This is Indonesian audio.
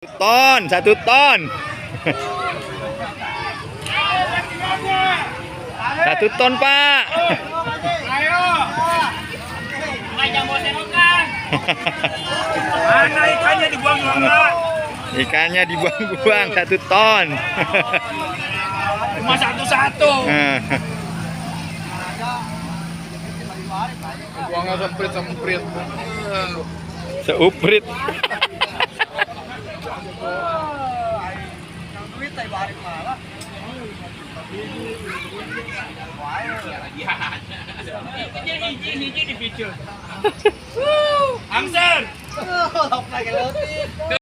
1 ton. 1 ton, Pak. Ayo. Ngajak bawa selokan. Mana ikannya dibuang-buang, Pak? Ikannya dibuang-buang 1 ton. Cuma satu-satu. Buangnya semprit. Seuprit. Hiji di picture. Angser.